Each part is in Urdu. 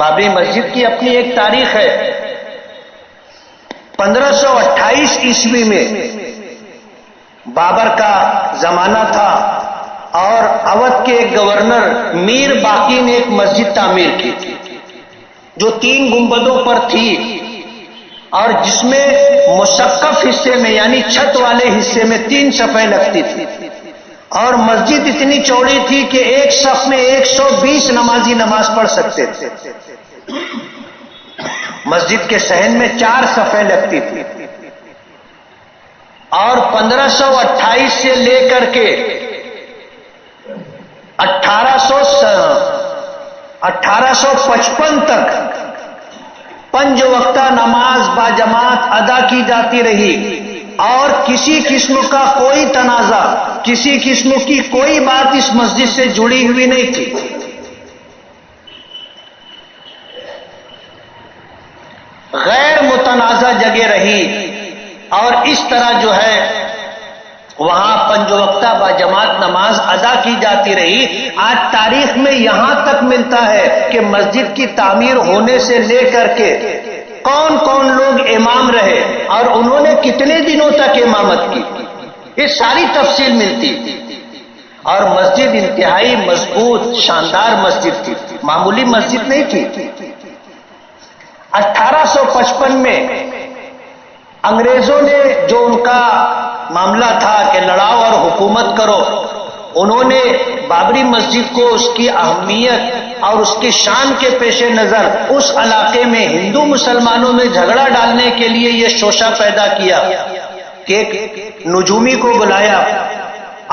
بابری مسجد کی اپنی ایک تاریخ ہے. 1528 عیسوی میں بابر کا زمانہ تھا اور اودھ کے ایک گورنر میر باقی نے ایک مسجد تعمیر کی جو 3 گنبدوں پر تھی اور جس میں مشقف حصے میں یعنی چھت والے حصے میں 3 صفیں لگتی تھی اور مسجد اتنی چوڑی تھی کہ ایک صف میں 120 نمازی نماز پڑھ سکتے تھے. مسجد کے صحن میں 4 صفیں لگتی تھی اور 1528 سے لے کر کے 1855 تک 5 وقتہ نماز باجماعت ادا کی جاتی رہی اور کسی قسم کا کوئی تنازع، کسی قسم کی کوئی بات اس مسجد سے جڑی ہوئی نہیں تھی. غیر متنازع جگہ رہی اور اس طرح جو ہے وہاں 5 وقتہ باجماعت نماز ادا کی جاتی رہی. آج تاریخ میں یہاں تک ملتا ہے کہ مسجد کی تعمیر ہونے سے لے کر کے کون کون لوگ امام رہے اور انہوں نے کتنے دنوں تک امامت کی، یہ ساری تفصیل ملتی. اور مسجد انتہائی مضبوط شاندار مسجد تھی، معمولی مسجد نہیں تھی. 1855 میں انگریزوں نے جو ان کا معاملہ تھا کہ لڑاؤ اور حکومت کرو، انہوں نے بابری مسجد کو اس کی اہمیت اور اس کی شان کے پیش نظر اس علاقے میں ہندو مسلمانوں میں جھگڑا ڈالنے کے لیے یہ شوشہ پیدا کیا کہ ایک نجومی کو بلایا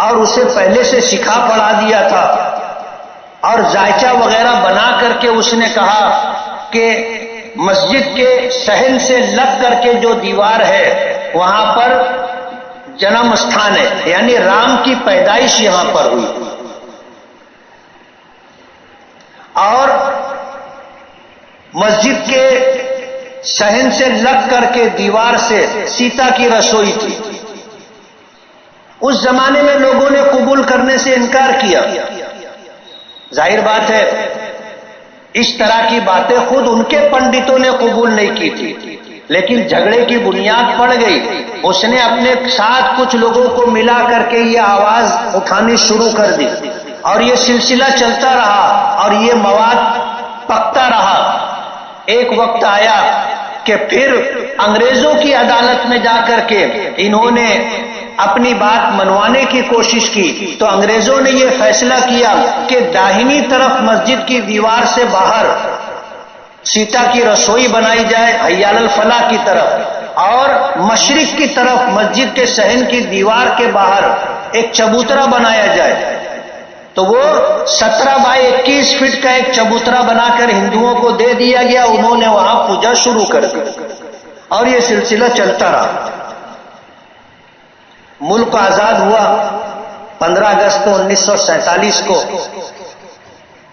اور اسے پہلے سے سکھا پڑھا دیا تھا اور ذائچہ وغیرہ بنا کر کے اس نے کہا کہ مسجد کے صحن سے لگ کر کے جو دیوار ہے وہاں پر جنم استھان ہے، یعنی رام کی پیدائش یہاں پر ہوئی. اور مسجد کے صحن سے لگ کر کے دیوار سے سیتا کی رسوئی تھی. اس زمانے میں لوگوں نے قبول کرنے سے انکار کیا. ظاہر بات ہے اس طرح کی باتیں خود ان کے پنڈتوں نے قبول نہیں کی تھی، لیکن جھگڑے کی بنیاد پڑ گئی. اس نے اپنے ساتھ کچھ لوگوں کو ملا کر کے یہ آواز اٹھانی شروع کر دی اور یہ سلسلہ چلتا رہا اور یہ مواد پکتا رہا. ایک وقت آیا کہ پھر انگریزوں کی عدالت میں جا کر کے انہوں نے اپنی بات منوانے کی کوشش کی تو انگریزوں نے یہ فیصلہ کیا کہ داہنی طرف مسجد کی دیوار سے باہر سیتا کی رسوئی بنائی جائے حیال الفلاح کی طرف اور مشرق کی طرف مسجد کے صحن کی دیوار کے باہر ایک چبوترا بنایا جائے. تو وہ 17 بائی 21 فٹ کا ایک چبوترا بنا کر ہندوؤں کو دے دیا گیا. انہوں نے وہاں پوجا شروع کر دی اور یہ سلسلہ چلتا رہا. ملک آزاد ہوا 15 اگست 1947 کو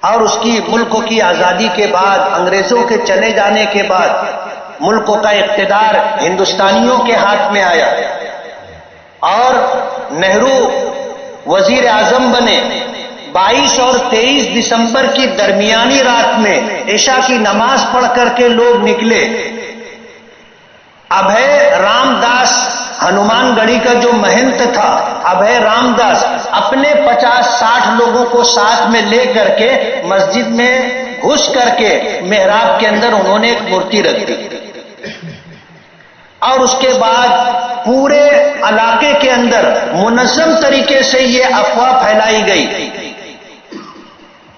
اور اس کی ملک کی آزادی کے بعد انگریزوں کے چلے جانے کے بعد ملک کا اقتدار ہندوستانیوں کے ہاتھ میں آیا اور نہرو وزیر اعظم بنے. 22 اور 23 دسمبر کی درمیانی رات میں عشاء کی نماز پڑھ کر کے لوگ نکلے. ابھے رام داس ہنومان گڑھی کا جو مہنت تھا ابھے رام داس اپنے 50-60 لوگوں کو ساتھ میں لے کر کے مسجد میں گھس کر کے محراب کے اندر انہوں نے ایک مورتی رکھ دی اور اس کے بعد پورے علاقے کے اندر منظم طریقے سے یہ افواہ پھیلائی گئی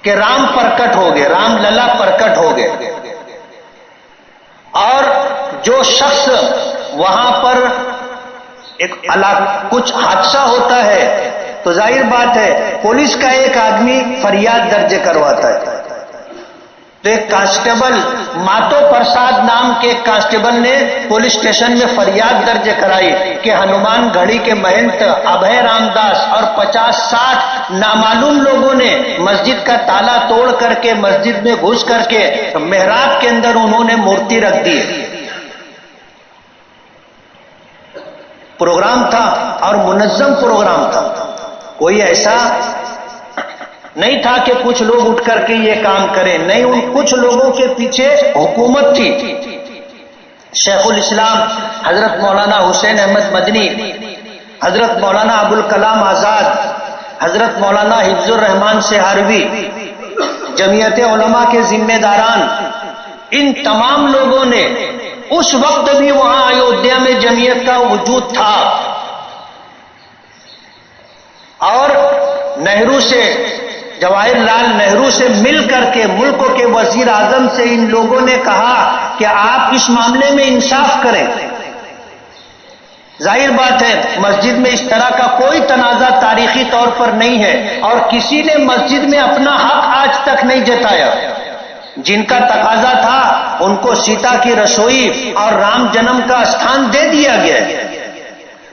کہ رام پرکٹ ہو گئے، رام للا پرکٹ ہو گئے. اور جو شخص وہاں پر کچھ حادثہ ہوتا ہے تو ظاہر بات ہے پولیس کا ایک آدمی فریاد درج کرواتا ہے. تو ایک کانسٹیبل ماتو پرساد نام کے ایک کانسٹیبل نے پولیس اسٹیشن میں فریاد درج کرائی کہ ہنومان گڑھی کے مہنت ابھے رام داس اور 50-60 نامعلوم لوگوں نے مسجد کا تالا توڑ کر کے مسجد میں گھس کر کے محراب کے اندر انہوں نے مورتی رکھ دی. پروگرام تھا اور منظم پروگرام تھا. کوئی ایسا نہیں تھا کہ کچھ لوگ اٹھ کر کے یہ کام کریں، نہیں، ان کچھ لوگوں کے پیچھے حکومت تھی۔ شیخ الاسلام حضرت مولانا حسین احمد مدنی، حضرت مولانا ابوالکلام آزاد، حضرت مولانا حفظ الرحمان سہاروی، جمعیت علماء کے ذمہ داران، ان تمام لوگوں نے اس وقت بھی وہاں ایودھیا میں جمعیت کا وجود تھا، اور نہرو سے، جواہر لال نہرو سے مل کر کے ملک کے وزیر اعظم سے ان لوگوں نے کہا کہ آپ اس معاملے میں انصاف کریں۔ ظاہر بات ہے مسجد میں اس طرح کا کوئی تنازع تاریخی طور پر نہیں ہے، اور کسی نے مسجد میں اپنا حق آج تک نہیں جتایا۔ جن کا تقاضا تھا ان کو سیتا کی رسوئی اور رام جنم کا استھان دے دیا گیا ہے۔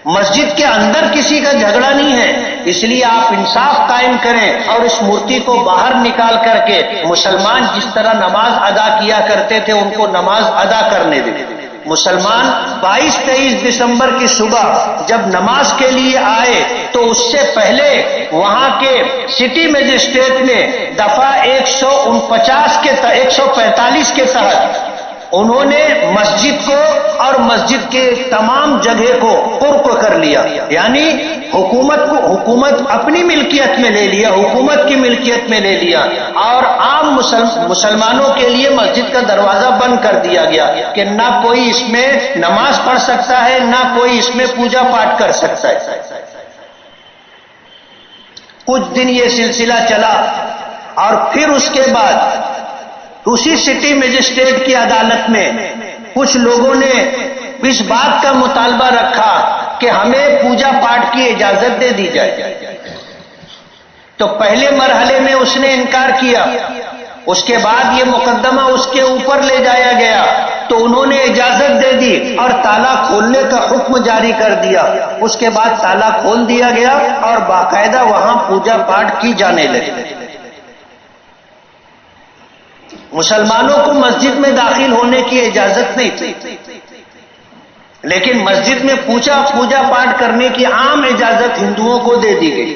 مسجد کے اندر کسی کا جھگڑا نہیں ہے، اس لیے آپ انصاف قائم کریں اور اس مورتی کو باہر نکال کر کے مسلمان جس طرح نماز ادا کیا کرتے تھے ان کو نماز ادا کرنے دیں۔ مسلمان 22-23 دسمبر کی صبح جب نماز کے لیے آئے تو اس سے پہلے وہاں کے سٹی مجسٹریٹ نے دفعہ 145 کے تحت انہوں نے مسجد کو اور مسجد کے تمام جگہ کو قرق کر لیا، یعنی حکومت اپنی ملکیت میں لے لیا، حکومت کی ملکیت میں لے لیا، اور عام مسلمانوں کے لیے مسجد کا دروازہ بند کر دیا گیا کہ نہ کوئی اس میں نماز پڑھ سکتا ہے، نہ کوئی اس میں پوجا پاٹ کر سکتا ہے۔ کچھ دن یہ سلسلہ چلا، اور پھر اس کے بعد اسی سٹی مجسٹریٹ کی عدالت میں کچھ لوگوں نے اس بات کا مطالبہ رکھا کہ ہمیں پوجا پاٹ کی اجازت دے دی جائے۔ تو پہلے مرحلے میں اس نے انکار کیا، اس کے بعد یہ مقدمہ اس کے اوپر لے جایا گیا تو انہوں نے اجازت دے دی اور تالا کھولنے کا حکم جاری کر دیا۔ اس کے بعد تالا کھول دیا گیا اور باقاعدہ وہاں پوجا پاٹ کی جانے لگی۔ مسلمانوں کو مسجد میں داخل ہونے کی اجازت نہیں تھی، لیکن مسجد میں پوجا پاٹ کرنے کی عام اجازت ہندوؤں کو دے دی گئی۔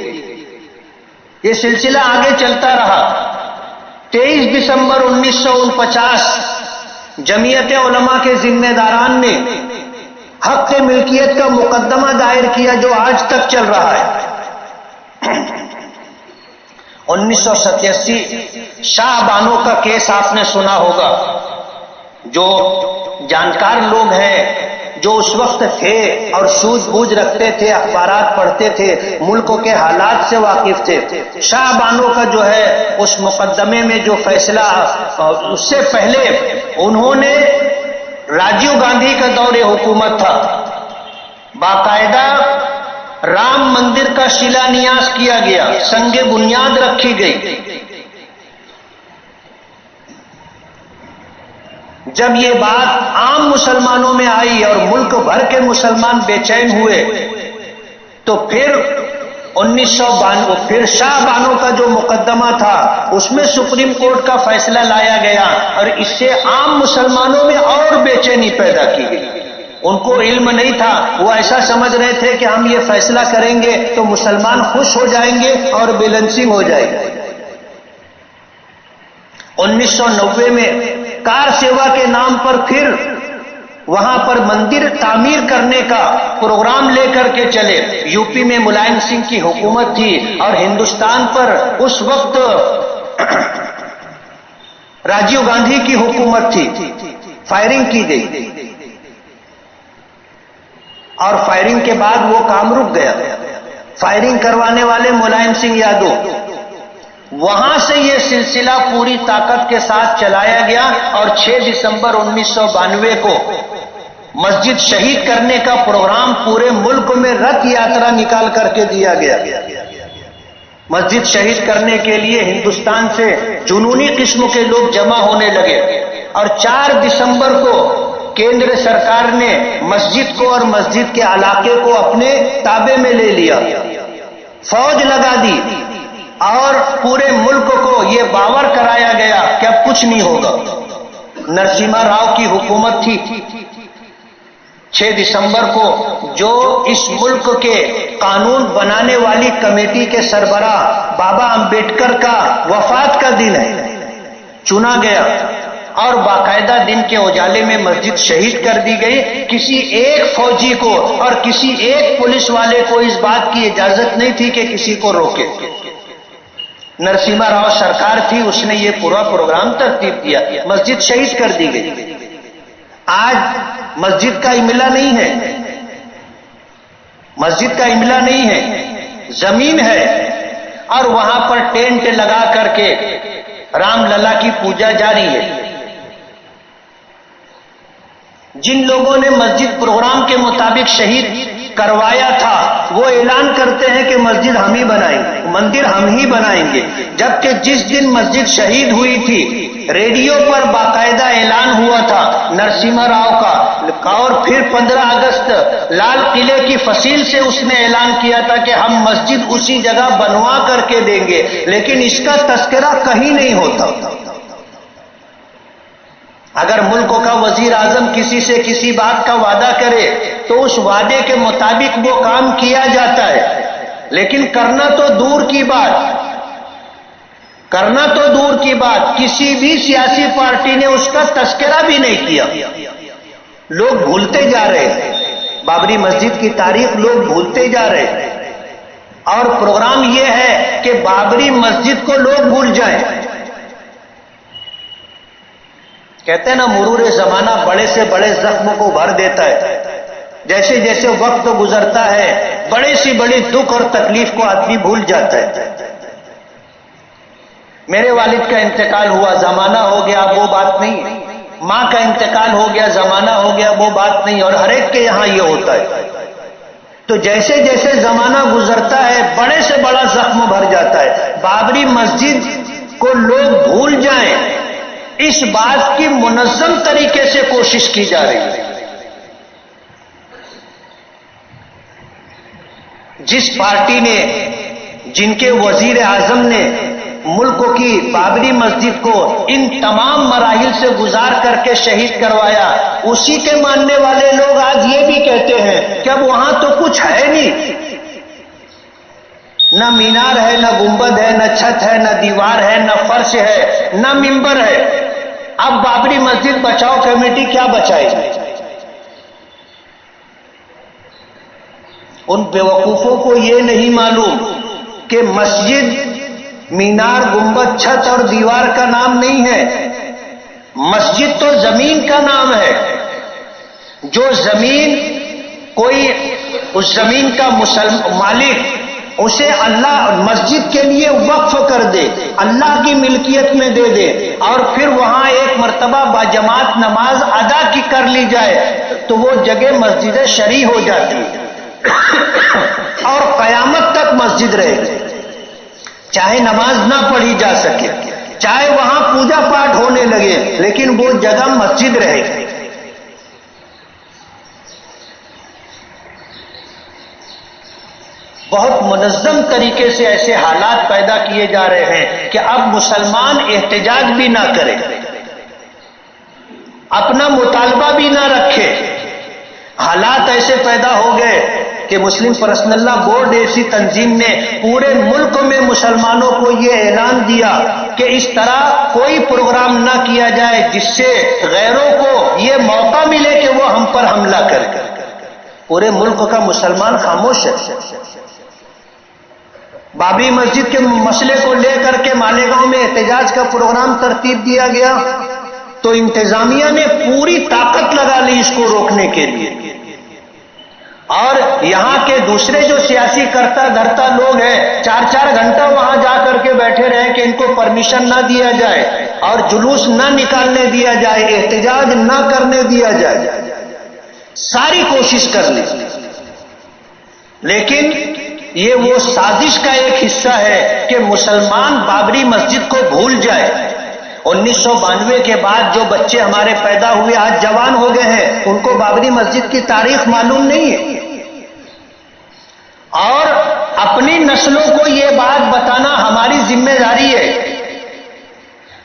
یہ سلسلہ آگے چلتا رہا۔ 23 دسمبر 1949 جمعیت علماء کے ذمہ داران نے حق ملکیت کا مقدمہ دائر کیا جو آج تک چل رہا ہے۔ 1987 شاہ بانو کا کیس آپ نے سنا ہوگا۔ جو جانکار لوگ ہیں، جو اس وقت تھے اور سوجھ بوجھ رکھتے تھے، اخبارات پڑھتے تھے، ملک کے حالات سے واقف تھے، شاہ بانو کا جو ہے اس مقدمے میں جو فیصلہ، اس سے پہلے انہوں نے راجیو گاندھی کا دور حکومت تھا، باقاعدہ رام مندر کا شیلانیاس کیا گیا، سنگ بنیاد رکھی گئی۔ جب یہ بات عام مسلمانوں میں آئی اور ملک بھر کے مسلمان بے چین ہوئے تو پھر 1992 پھر شاہ بانو کا جو مقدمہ تھا اس میں سپریم کورٹ کا فیصلہ لایا گیا، اور اس سے عام مسلمانوں میں اور بے چینی پیدا کی گئی۔ ان کو علم نہیں تھا، وہ ایسا سمجھ رہے تھے کہ ہم یہ فیصلہ کریں گے تو مسلمان خوش ہو جائیں گے اور بیلنسنگ ہو جائے گی۔ 1990 میں کار سیوا کے نام پر پھر وہاں پر مندر تعمیر کرنے کا پروگرام لے کر کے چلے۔ یو پی میں ملائم سنگھ کی حکومت تھی اور ہندوستان پر اس وقت راجیو گاندھی کی حکومت تھی۔ فائرنگ کی گئی اور فائرنگ کے بعد وہ کام رک گیا۔ فائرنگ کروانے والے ملائم سنگھ یادو، وہاں سے یہ سلسلہ پوری طاقت کے ساتھ چلایا گیا اور 6 دسمبر 1992 کو مسجد شہید کرنے کا پروگرام پورے ملک میں رتھ یاترا نکال کر کے دیا گیا۔ مسجد شہید کرنے کے لیے ہندوستان سے جنونی قسم کے لوگ جمع ہونے لگے، اور 4 دسمبر کو کیندر سرکار نے مسجد کو اور مسجد کے علاقے کو اپنے تابع میں لے لیا، فوج لگا دی، اور پورے ملک کو یہ باور کرایا گیا کہ اب کچھ نہیں ہوگا۔ نرسمہا راؤ کی حکومت تھی، 6 دسمبر کو جو اس ملک کے قانون بنانے والی کمیٹی کے سربراہ بابا امبیڈکر کا وفات کا دن ہے، چنا گیا اور باقاعدہ دن کے اجالے میں مسجد شہید کر دی گئی. کسی ایک فوجی کو اور کسی ایک پولیس والے کو اس بات کی اجازت نہیں تھی کہ کسی کو روکے. نرسمہا راؤ سرکار تھی، اس نے یہ پورا پروگرام ترتیب دیا، مسجد شہید کر دی گئی. آج مسجد کا املا نہیں ہے، مسجد کا املا نہیں ہے، زمین ہے اور وہاں پر ٹینٹ لگا کر کے رام للا کی پوجا جاری ہے. جن لوگوں نے مسجد پروگرام کے مطابق شہید کروایا تھا وہ اعلان کرتے ہیں کہ مسجد ہم ہی بنائیں گے، مندر ہم ہی بنائیں گے، جبکہ جس دن مسجد شہید ہوئی تھی ریڈیو پر باقاعدہ اعلان ہوا تھا نرسمہا راؤ کا، اور پھر 15 اگست لال قلعے کی فصیل سے اس نے اعلان کیا تھا کہ ہم مسجد اسی جگہ بنوا کر کے دیں گے، لیکن اس کا تذکرہ کہیں نہیں ہوتا. اگر ملک کا وزیر اعظم کسی سے کسی بات کا وعدہ کرے تو اس وعدے کے مطابق وہ کام کیا جاتا ہے، لیکن کرنا تو دور کی بات کسی بھی سیاسی پارٹی نے اس کا تذکرہ بھی نہیں کیا. لوگ بھولتے جا رہے ہیں، بابری مسجد کی تاریخ لوگ بھولتے جا رہے ہیں، اور پروگرام یہ ہے کہ بابری مسجد کو لوگ بھول جائیں. کہتے ہیں نا مرور زمانہ بڑے سے بڑے زخم کو بھر دیتا ہے. جیسے جیسے وقت گزرتا ہے بڑے سے بڑی دکھ اور تکلیف کو آدمی بھول جاتا ہے. میرے والد کا انتقال ہوا، زمانہ ہو گیا، وہ بات نہیں. ماں کا انتقال ہو گیا، زمانہ ہو گیا، وہ بات نہیں. اور ہر ایک کے یہاں یہ ہوتا ہے. تو جیسے جیسے زمانہ گزرتا ہے بڑے سے بڑا زخم بھر جاتا ہے. بابری مسجد کو لوگ بھول جائیں اس بات کی منظم طریقے سے کوشش کی جا رہی ہے. جس پارٹی نے، جن کے وزیر اعظم نے ملک کی بابری مسجد کو ان تمام مراحل سے گزار کر کے شہید کروایا، اسی کے ماننے والے لوگ آج یہ بھی کہتے ہیں کہ اب وہاں تو کچھ ہے نہیں، نہ مینار ہے، نہ گنبد ہے، نہ چھت ہے، نہ دیوار ہے، نہ فرش ہے، نہ ممبر ہے. اب بابری مسجد بچاؤ کمیٹی کیا بچائے گی؟ ان بیوقوفوں کو یہ نہیں معلوم کہ مسجد مینار، گنبد، چھت اور دیوار کا نام نہیں ہے. مسجد تو زمین کا نام ہے. جو زمین کوئی اس زمین کا مالک اسے اللہ مسجد کے لیے وقف کر دے، اللہ کی ملکیت میں دے دے، اور پھر وہاں ایک مرتبہ باجماعت نماز ادا کی کر لی جائے تو وہ جگہ مسجد شرعی ہو جاتی ہے اور قیامت تک مسجد رہے گی. چاہے نماز نہ پڑھی جا سکے، چاہے وہاں پوجا پاٹ ہونے لگے، لیکن وہ جگہ مسجد رہے گی. بہت منظم طریقے سے ایسے حالات پیدا کیے جا رہے ہیں کہ اب مسلمان احتجاج بھی نہ کرے، اپنا مطالبہ بھی نہ رکھے. حالات ایسے پیدا ہو گئے کہ مسلم پرسنل لا بورڈ ایسی تنظیم نے پورے ملک میں مسلمانوں کو یہ اعلان دیا کہ اس طرح کوئی پروگرام نہ کیا جائے جس سے غیروں کو یہ موقع ملے کہ وہ ہم پر حملہ کریں. پورے ملک کا مسلمان خاموش ہے. بابری مسجد کے مسئلے کو لے کر کے مالیگاؤں میں احتجاج کا پروگرام ترتیب دیا گیا تو انتظامیہ نے پوری طاقت لگا لی اس کو روکنے کے لیے. اور یہاں کے دوسرے جو سیاسی کرتا دھرتا لوگ ہیں 4-4 گھنٹہ وہاں جا کر کے بیٹھے رہے کہ ان کو پرمیشن نہ دیا جائے اور جلوس نہ نکالنے دیا جائے، احتجاج نہ کرنے دیا جائے. ساری کوشش کر لی، لیکن یہ وہ سازش کا ایک حصہ ہے کہ مسلمان بابری مسجد کو بھول جائے. 1992 کے بعد جو بچے ہمارے پیدا ہوئے آج جوان ہو گئے ہیں ان کو بابری مسجد کی تاریخ معلوم نہیں ہے، اور اپنی نسلوں کو یہ بات بتانا ہماری ذمہ داری ہے.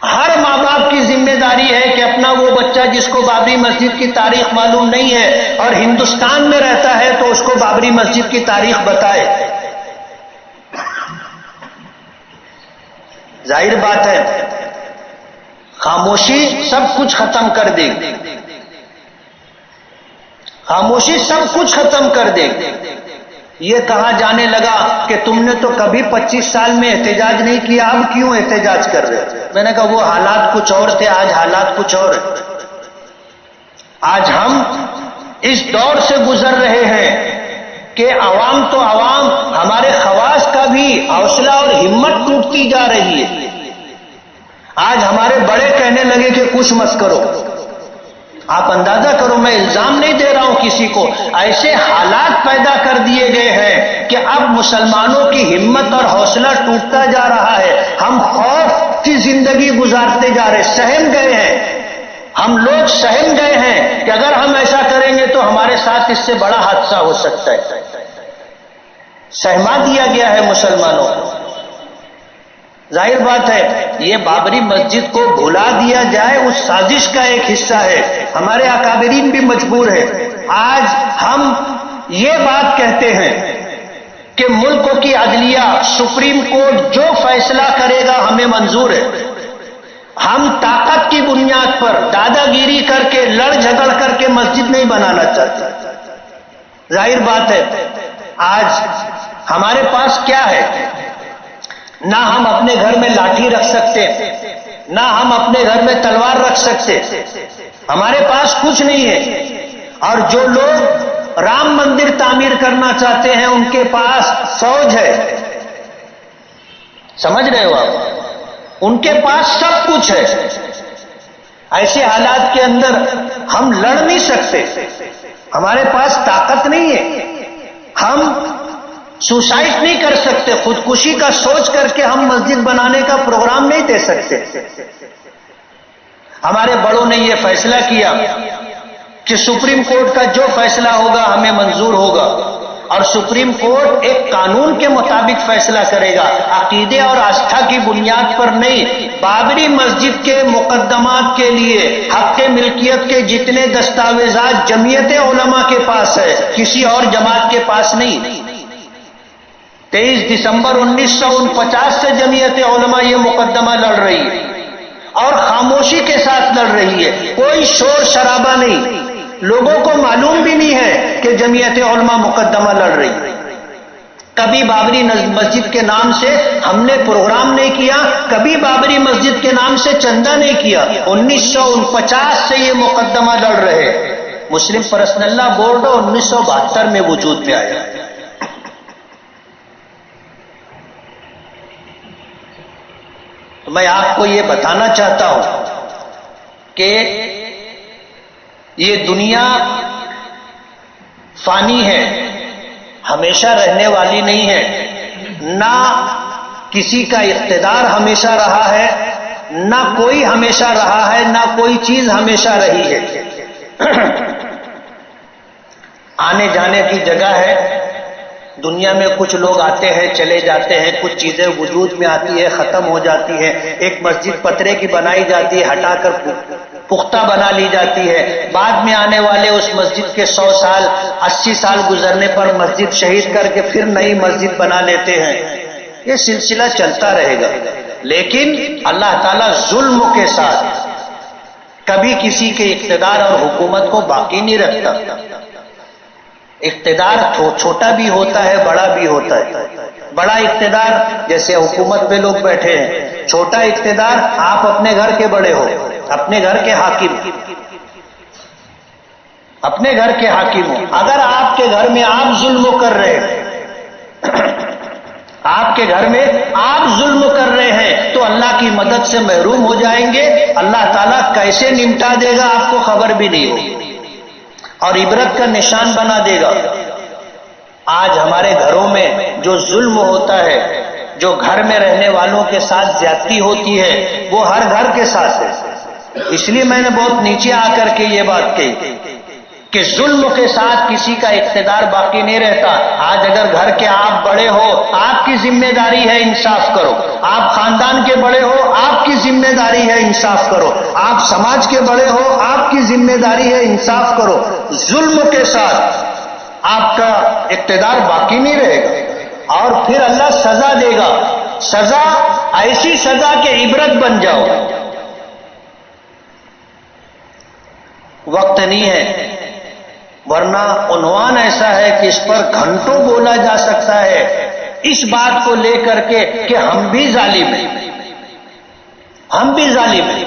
ہر ماں باپ کی ذمہ داری ہے کہ اپنا وہ بچہ بچہ جس کو بابری مسجد کی تاریخ معلوم نہیں ہے اور ہندوستان میں رہتا ہے تو اس کو بابری مسجد کی تاریخ بتائے. ظاہر بات ہے خاموشی سب کچھ ختم کر دے گی. خاموشی سب کچھ ختم کر دے گی. یہ کہا جانے لگا کہ تم نے تو کبھی 25 سال میں احتجاج نہیں کیا، اب کیوں احتجاج کر رہے ہو؟ میں نے کہا وہ حالات کچھ اور تھے، آج حالات کچھ اور ہیں. آج ہم اس دور سے گزر رہے ہیں کہ عوام تو عوام، ہمارے خواص کا بھی حوصلہ اور ہمت ٹوٹتی جا رہی ہے. آج ہمارے بڑے کہنے لگے کہ کچھ مت کرو. آپ اندازہ کرو، میں الزام نہیں دے رہا ہوں کسی کو، ایسے حالات پیدا کر دیے گئے ہیں کہ اب مسلمانوں کی ہمت اور حوصلہ ٹوٹتا جا رہا ہے. ہم خوف کی زندگی گزارتے جا رہے، سہم گئے ہیں. ہم لوگ سہم گئے ہیں کہ اگر ہم ایسا کریں گے تو ہمارے ساتھ اس سے بڑا حادثہ ہو سکتا ہے. سہما دیا گیا ہے مسلمانوں کو. ظاہر بات ہے یہ بابری مسجد کو بھلا دیا جائے اس سازش کا ایک حصہ ہے. ہمارے اکابرین بھی مجبور ہیں. آج ہم یہ بات کہتے ہیں کہ ملک کی عدلیہ سپریم کورٹ جو فیصلہ کرے گا ہمیں منظور ہے. ہم طاقت کی بنیاد پر دادا گیری کر کے لڑ جھگڑ کر کے مسجد نہیں بنانا چاہتے. ظاہر بات ہے آج ہمارے پاس کیا ہے؟ نہ ہم اپنے گھر میں لاٹھی رکھ سکتے، نہ ہم اپنے گھر میں تلوار رکھ سکتے. ہمارے پاس کچھ نہیں ہے. اور جو لوگ رام مندر تعمیر کرنا چاہتے ہیں ان کے پاس فوج ہے. سمجھ رہے ہو آپ؟ ان کے پاس سب کچھ ہے. ایسے حالات کے اندر ہم لڑ نہیں سکتے. ہمارے پاس طاقت نہیں ہے. ہم سوسائڈ نہیں کر سکتے. خودکشی کا سوچ کر کے ہم مسجد بنانے کا پروگرام نہیں دے سکتے. ہمارے بڑوں نے یہ فیصلہ کیا کہ سپریم کورٹ کا جو فیصلہ ہوگا ہمیں منظور ہوگا. اور سپریم کورٹ ایک قانون کے مطابق فیصلہ کرے گا، عقیدے اور آستھا کی بنیاد پر نہیں. بابری مسجد کے مقدمات کے لیے حق ملکیت کے جتنے دستاویزات جمعیت علماء کے پاس ہے، کسی اور جماعت کے پاس نہیں. 23 دسمبر 1949 سے جمعیت علماء یہ مقدمہ لڑ رہی ہے اور خاموشی کے ساتھ لڑ رہی ہے. کوئی شور شرابہ نہیں. لوگوں کو معلوم بھی نہیں ہے کہ جمعیت علماء مقدمہ لڑ رہی ہے. کبھی بابری مسجد کے نام سے ہم نے پروگرام نہیں کیا، کبھی بابری مسجد کے نام سے چندہ نہیں کیا. 1949 سے یہ مقدمہ لڑ رہے. مسلم پرسنل لا بورڈ 1972 میں وجود میں آیا. تو میں آپ کو یہ بتانا چاہتا ہوں کہ یہ دنیا فانی ہے، ہمیشہ رہنے والی نہیں ہے. نہ کسی کا اقتدار ہمیشہ رہا ہے، نہ کوئی ہمیشہ رہا ہے، نہ کوئی چیز ہمیشہ رہی ہے. آنے جانے کی جگہ ہے. دنیا میں کچھ لوگ آتے ہیں چلے جاتے ہیں، کچھ چیزیں وجود میں آتی ہے ختم ہو جاتی ہے. ایک مسجد پترے کی بنائی جاتی ہے، ہٹا کر پختہ بنا لی جاتی ہے. بعد میں آنے والے اس مسجد کے 100 سال 80 سال گزرنے پر مسجد شہید کر کے پھر نئی مسجد بنا لیتے ہیں. یہ سلسلہ چلتا رہے گا. لیکن اللہ تعالیٰ ظلم کے ساتھ کبھی کسی کے اقتدار اور حکومت کو باقی نہیں رکھتا. اقتدار چھوٹا بھی ہوتا ہے، بڑا بھی ہوتا ہے. بڑا اقتدار جیسے حکومت پہ لوگ بیٹھے ہیں، چھوٹا اقتدار آپ اپنے گھر کے بڑے ہو، اپنے گھر کے حاکم، اپنے گھر کے حاکم ہو. اگر آپ کے گھر میں آپ ظلم کر رہے ہیں، آپ کے گھر میں آپ ظلم کر رہے ہیں تو اللہ کی مدد سے محروم ہو جائیں گے. اللہ تعالیٰ کیسے نمٹا دے گا آپ کو خبر بھی نہیں ہوگی اور عبرت کا نشان بنا دے گا. آج ہمارے گھروں میں جو ظلم ہوتا ہے، جو گھر میں رہنے والوں کے ساتھ زیادتی ہوتی ہے، وہ ہر گھر کے ساتھ ہے. اس لیے میں نے بہت نیچے آ کر کے یہ بات کہی کہ ظلم کے ساتھ کسی کا اقتدار باقی نہیں رہتا. آج اگر گھر کے آپ بڑے ہو، آپ کی ذمہ داری ہے انصاف کرو. آپ خاندان کے بڑے ہو، آپ کی ذمہ داری ہے انصاف کرو. آپ سماج کے بڑے ہو، آپ کی ذمہ داری ہے انصاف کرو. ظلم کے ساتھ آپ کا اقتدار باقی نہیں رہے گا اور پھر اللہ سزا دے گا. سزا ایسی سزا کہ عبرت بن جاؤ. وقت نہیں ہے، ورنہ عنوان ایسا ہے کہ اس پر گھنٹوں بولا جا سکتا ہے، اس بات کو لے کر کے کہ ہم بھی ظالم ہیں، ہم بھی ظالم ہیں،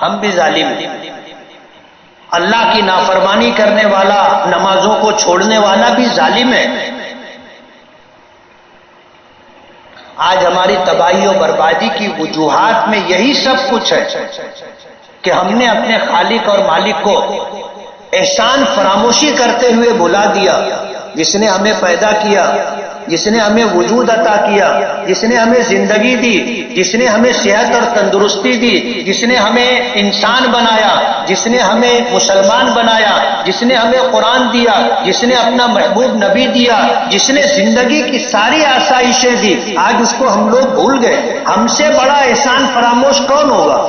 ہم بھی ظالم ہیں. اللہ کی نافرمانی کرنے والا، نمازوں کو چھوڑنے والا بھی ظالم ہے. آج ہماری تباہی و بربادی کی وجوہات میں یہی سب کچھ ہے کہ ہم نے اپنے خالق اور مالک کو احسان فراموشی کرتے ہوئے بھلا دیا. جس نے ہمیں پیدا کیا، جس نے ہمیں وجود عطا کیا، جس نے ہمیں زندگی دی، جس نے ہمیں صحت اور تندرستی دی، جس نے ہمیں انسان بنایا، جس نے ہمیں مسلمان بنایا، جس نے ہمیں قرآن دیا، جس نے اپنا محبوب نبی دیا، جس نے زندگی کی ساری آسائشیں دی، آج اس کو ہم لوگ بھول گئے. ہم سے بڑا احسان فراموش کون ہوگا؟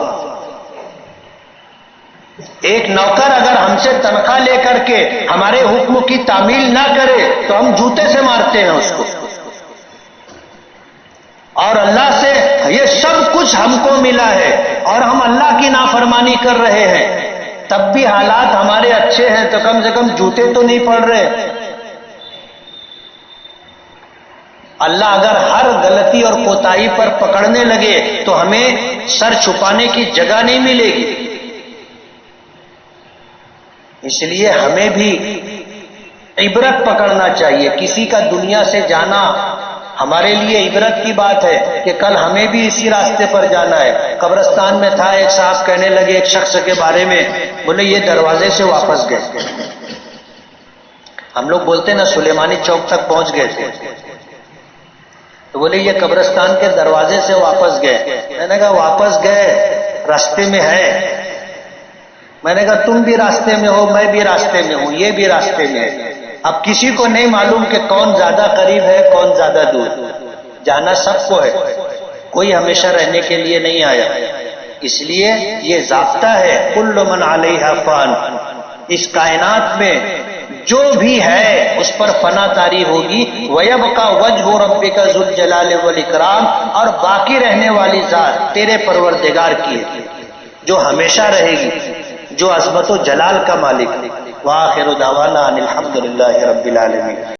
ایک نوکر اگر ہم سے تنخواہ لے کر کے ہمارے حکم کی تعمیل نہ کرے تو ہم جوتے سے مارتے ہیں اس کو. اور اللہ سے یہ سب کچھ ہم کو ملا ہے اور ہم اللہ کی نافرمانی کر رہے ہیں، تب بھی حالات ہمارے اچھے ہیں تو کم سے کم جوتے تو نہیں پڑ رہے. اللہ اگر ہر غلطی اور کوتاہی پر پکڑنے لگے تو ہمیں سر چھپانے کی جگہ نہیں ملے گی. اس لیے ہمیں بھی عبرت پکڑنا چاہیے. کسی کا دنیا سے جانا ہمارے لیے عبرت کی بات ہے کہ کل ہمیں بھی اسی راستے پر جانا ہے. قبرستان میں تھا، ایک صاحب کہنے لگے ایک شخص کے بارے میں، بولے یہ دروازے سے واپس گئے. ہم لوگ بولتے نا سلیمانی چوک تک پہنچ گئے تھے، تو بولے یہ قبرستان کے دروازے سے واپس گئے. میں نے کہا واپس گئے، راستے میں ہے. میں نے کہا تم بھی راستے میں ہو، میں بھی راستے میں ہوں، یہ بھی راستے میں ہے. اب کسی کو نہیں معلوم کہ کون زیادہ قریب ہے کون زیادہ دور. جانا سب کو ہے، کوئی ہمیشہ رہنے کے لیے نہیں آیا. اس لیے یہ ضابطہ ہے کل من علیہا فان. اس کائنات میں جو بھی ہے اس پر فنا طاری ہوگی. وَيَبْقَى وَجْهُ رَبِّكَ ذُو الجلال والإکرام. اور باقی رہنے والی ذات تیرے پروردگار کی ہے جو ہمیشہ رہے گی، جو عظمت و جلال کا مالک ہے. وآخر دعوانا ان الحمد للہ رب العالمین.